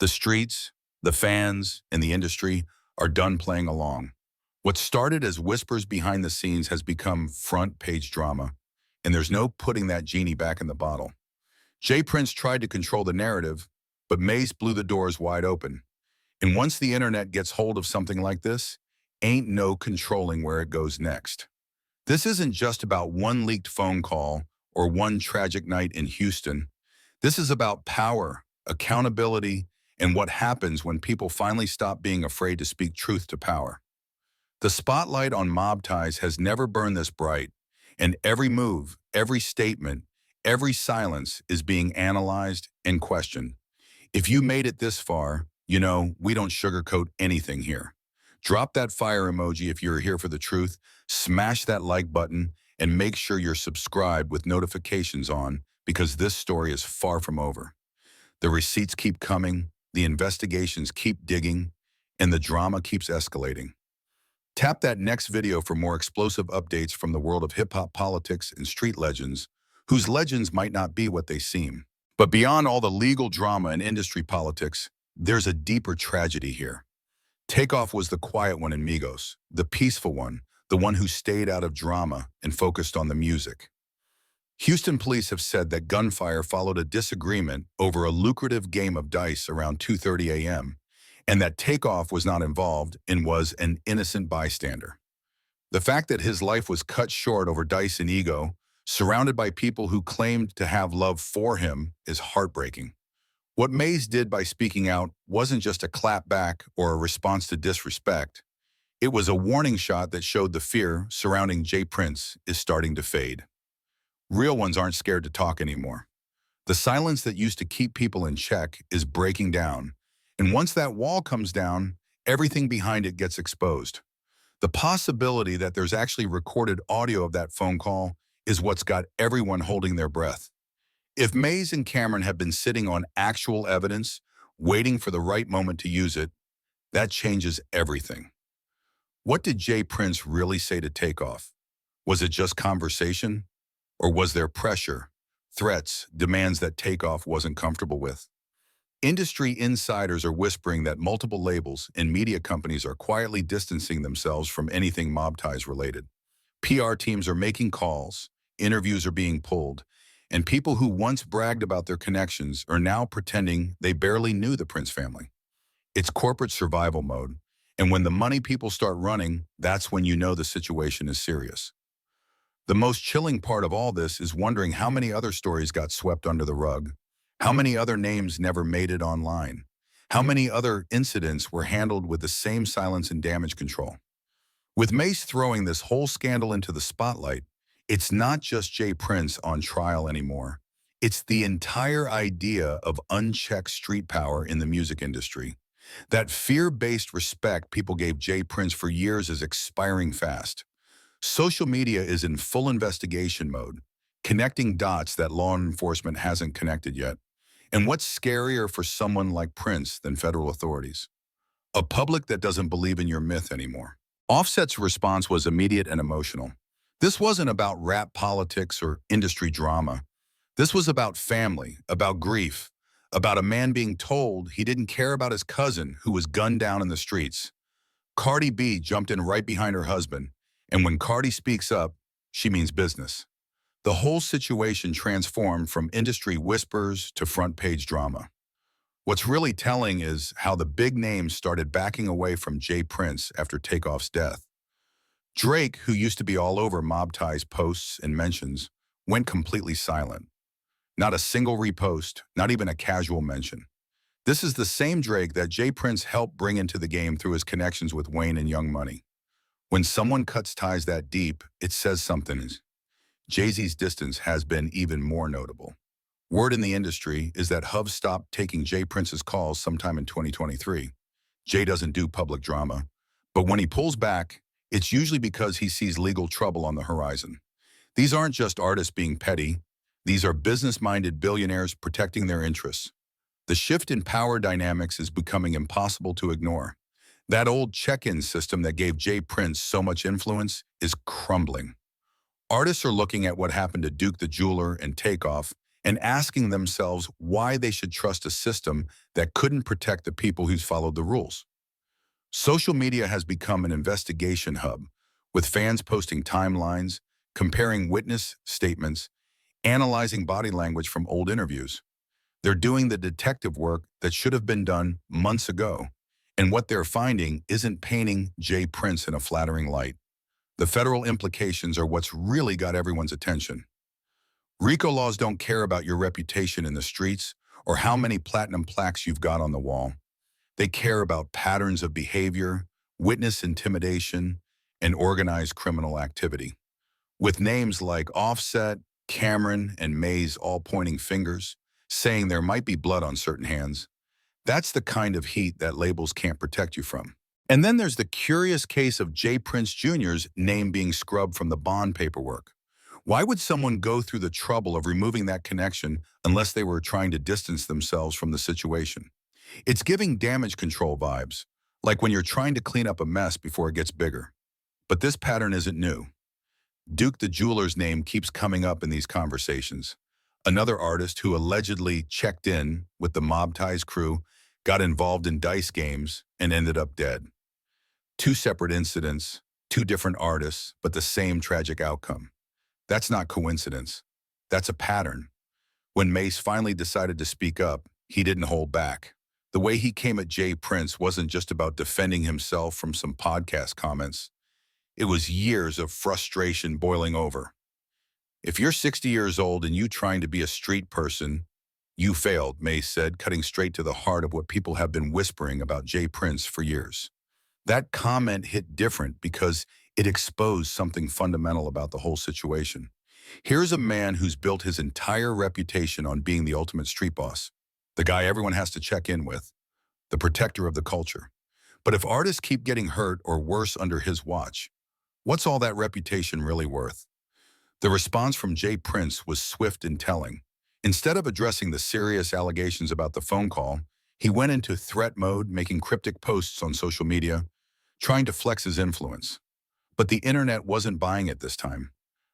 The streets, the fans, and the industry are done playing along. What started as whispers behind the scenes has become front-page drama, and there's no putting that genie back in the bottle. J Prince tried to control the narrative, but Mase blew the doors wide open. And once the internet gets hold of something like this, ain't no controlling where it goes next. This isn't just about one leaked phone call or one tragic night in Houston. This is about power, accountability, and what happens when people finally stop being afraid to speak truth to power. The spotlight on mob ties has never burned this bright, and every move, every statement, every silence is being analyzed and questioned. If you made it this far, you know we don't sugarcoat anything here. Drop that fire emoji if you're here for the truth, smash that like button, and make sure you're subscribed with notifications on because this story is far from over. The receipts keep coming, the investigations keep digging, and the drama keeps escalating. Tap that next video for more explosive updates from the world of hip-hop politics and street legends, whose legends might not be what they seem. But beyond all the legal drama and industry politics, there's a deeper tragedy here. Takeoff was the quiet one in Migos, the peaceful one, the one who stayed out of drama and focused on the music. Houston police have said that gunfire followed a disagreement over a lucrative game of dice around 2:30 a.m., and that Takeoff was not involved and was an innocent bystander. The fact that his life was cut short over dice and ego, surrounded by people who claimed to have love for him, is heartbreaking. What Mase did by speaking out wasn't just a clap back or a response to disrespect. It was a warning shot that showed the fear surrounding J Prince is starting to fade. Real ones aren't scared to talk anymore. The silence that used to keep people in check is breaking down, and once that wall comes down, everything behind it gets exposed. The possibility that there's actually recorded audio of that phone call is what's got everyone holding their breath. If Mase and Cameron have been sitting on actual evidence, waiting for the right moment to use it, that changes everything. What did J Prince really say to Takeoff? Was it just conversation? Or was there pressure, threats, demands that Takeoff wasn't comfortable with? Industry insiders are whispering that multiple labels and media companies are quietly distancing themselves from anything mob ties related. PR teams are making calls, interviews are being pulled, and people who once bragged about their connections are now pretending they barely knew the Prince family. It's corporate survival mode, and when the money people start running, that's when you know the situation is serious. The most chilling part of all this is wondering how many other stories got swept under the rug, how many other names never made it online, how many other incidents were handled with the same silence and damage control. With Mase throwing this whole scandal into the spotlight, it's not just J Prince on trial anymore. It's the entire idea of unchecked street power in the music industry. That fear-based respect people gave J Prince for years is expiring fast. Social media is in full investigation mode, connecting dots that law enforcement hasn't connected yet. And what's scarier for someone like Prince than federal authorities? A public that doesn't believe in your myth anymore. Offset's response was immediate and emotional. This wasn't about rap politics or industry drama. This was about family, about grief, about a man being told he didn't care about his cousin who was gunned down in the streets. Cardi B jumped in right behind her husband, and when Cardi speaks up, she means business. The whole situation transformed from industry whispers to front-page drama. What's really telling is how the big names started backing away from J Prince after Takeoff's death. Drake, who used to be all over mob ties posts and mentions, went completely silent. Not a single repost, not even a casual mention. This is the same Drake that J Prince helped bring into the game through his connections with Wayne and Young Money. When someone cuts ties that deep, it says something. Jay-Z's distance has been even more notable. Word in the industry is that Hov stopped taking J Prince's calls sometime in 2023. Jay doesn't do public drama, but when he pulls back, it's usually because he sees legal trouble on the horizon. These aren't just artists being petty. These are business-minded billionaires protecting their interests. The shift in power dynamics is becoming impossible to ignore. That old check-in system that gave J Prince so much influence is crumbling. Artists are looking at what happened to Duke the Jeweler and Takeoff and asking themselves why they should trust a system that couldn't protect the people who followed the rules. Social media has become an investigation hub, with fans posting timelines, comparing witness statements, analyzing body language from old interviews. They're doing the detective work that should have been done months ago. And what they're finding isn't painting J Prince in a flattering light. The federal implications are what's really got everyone's attention. RICO laws don't care about your reputation in the streets or how many platinum plaques you've got on the wall. They care about patterns of behavior, witness intimidation, and organized criminal activity. With names like Offset, Cameron, and Mase all pointing fingers, saying there might be blood on certain hands, that's the kind of heat that labels can't protect you from. And then there's the curious case of J Prince Jr.'s name being scrubbed from the bond paperwork. Why would someone go through the trouble of removing that connection unless they were trying to distance themselves from the situation? It's giving damage control vibes, like when you're trying to clean up a mess before it gets bigger. But this pattern isn't new. Duke the jeweler's name keeps coming up in these conversations. Another artist who allegedly checked in with the Mob Ties crew, got involved in dice games, and ended up dead. Two separate incidents, two different artists, but the same tragic outcome. That's not coincidence. That's a pattern. When Mase finally decided to speak up, he didn't hold back. The way he came at J Prince wasn't just about defending himself from some podcast comments. It was years of frustration boiling over. If you're 60 years old and you trying to be a street person, you failed, Mase said, cutting straight to the heart of what people have been whispering about J Prince for years. That comment hit different because it exposed something fundamental about the whole situation. Here's a man who's built his entire reputation on being the ultimate street boss, the guy everyone has to check in with, the protector of the culture. But if artists keep getting hurt or worse under his watch, what's all that reputation really worth? The response from J Prince was swift and telling. Instead of addressing the serious allegations about the phone call, he went into threat mode, making cryptic posts on social media, trying to flex his influence. But the internet wasn't buying it this time.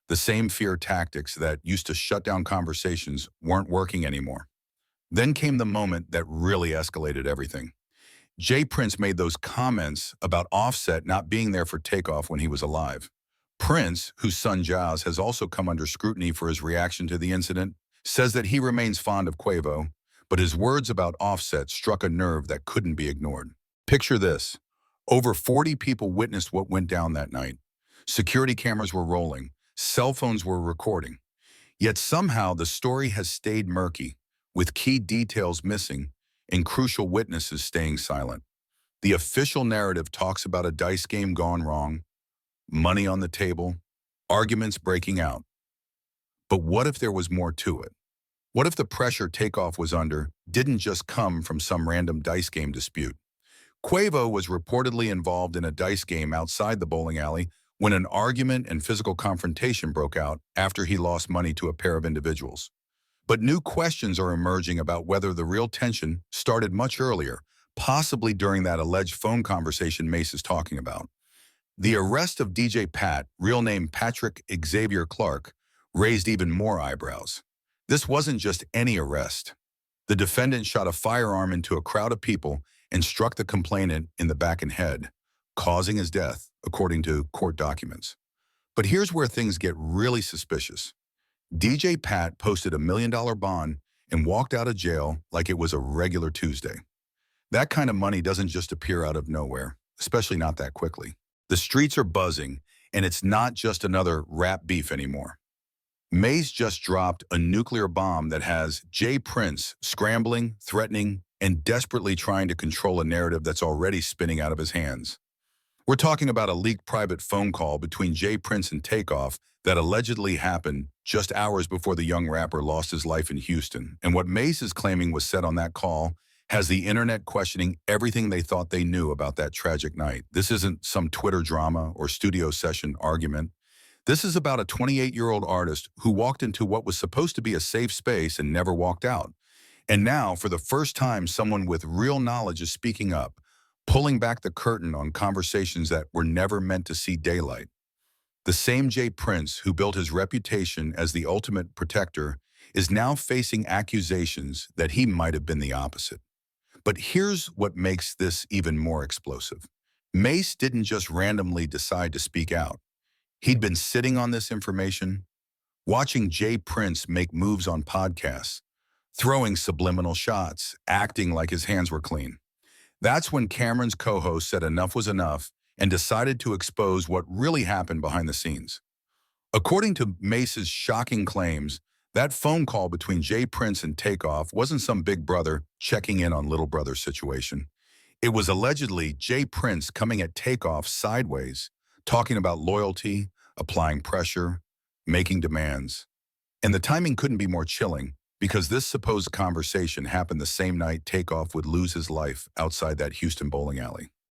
The same fear tactics that used to shut down conversations weren't working anymore. Then came the moment that really escalated everything. J Prince made those comments about Offset not being there for Takeoff when he was alive. Prince, whose son Jazz has also come under scrutiny for his reaction to the incident, says that he remains fond of Quavo, but his words about Offset struck a nerve that couldn't be ignored. Picture this. Over 40 people witnessed what went down that night. Security cameras were rolling. Cell phones were recording. Yet somehow the story has stayed murky, with key details missing and crucial witnesses staying silent. The official narrative talks about a dice game gone wrong, money on the table, arguments breaking out. But what if there was more to it? What if the pressure Takeoff was under didn't just come from some random dice game dispute? Quavo was reportedly involved in a dice game outside the bowling alley when an argument and physical confrontation broke out after he lost money to a pair of individuals. But new questions are emerging about whether the real tension started much earlier, possibly during that alleged phone conversation Mase is talking about. The arrest of DJ Pat, real name Patrick Xavier Clark, raised even more eyebrows. This wasn't just any arrest. The defendant shot a firearm into a crowd of people and struck the complainant in the back and head, causing his death, according to court documents. But here's where things get really suspicious. DJ Pat posted $1 million bond and walked out of jail like it was a regular Tuesday. That kind of money doesn't just appear out of nowhere, especially not that quickly. The streets are buzzing, and it's not just another rap beef anymore. Mase just dropped a nuclear bomb that has J Prince scrambling, threatening, and desperately trying to control a narrative that's already spinning out of his hands. We're talking about a leaked private phone call between J Prince and Takeoff that allegedly happened just hours before the young rapper lost his life in Houston. And what Mase is claiming was said on that call has the internet questioning everything they thought they knew about that tragic night. This isn't some Twitter drama or studio session argument. This is about a 28-year-old artist who walked into what was supposed to be a safe space and never walked out. And now, for the first time, someone with real knowledge is speaking up, pulling back the curtain on conversations that were never meant to see daylight. The same J Prince who built his reputation as the ultimate protector is now facing accusations that he might have been the opposite. But here's what makes this even more explosive. Mase didn't just randomly decide to speak out. He'd been sitting on this information, watching J Prince make moves on podcasts, throwing subliminal shots, acting like his hands were clean. That's when Cameron's co-host said enough was enough and decided to expose what really happened behind the scenes. According to Mace's shocking claims, that phone call between J Prince and Takeoff wasn't some big brother checking in on little brother situation. It was allegedly J Prince coming at Takeoff sideways, talking about loyalty, applying pressure, making demands. And the timing couldn't be more chilling because this supposed conversation happened the same night Takeoff would lose his life outside that Houston bowling alley.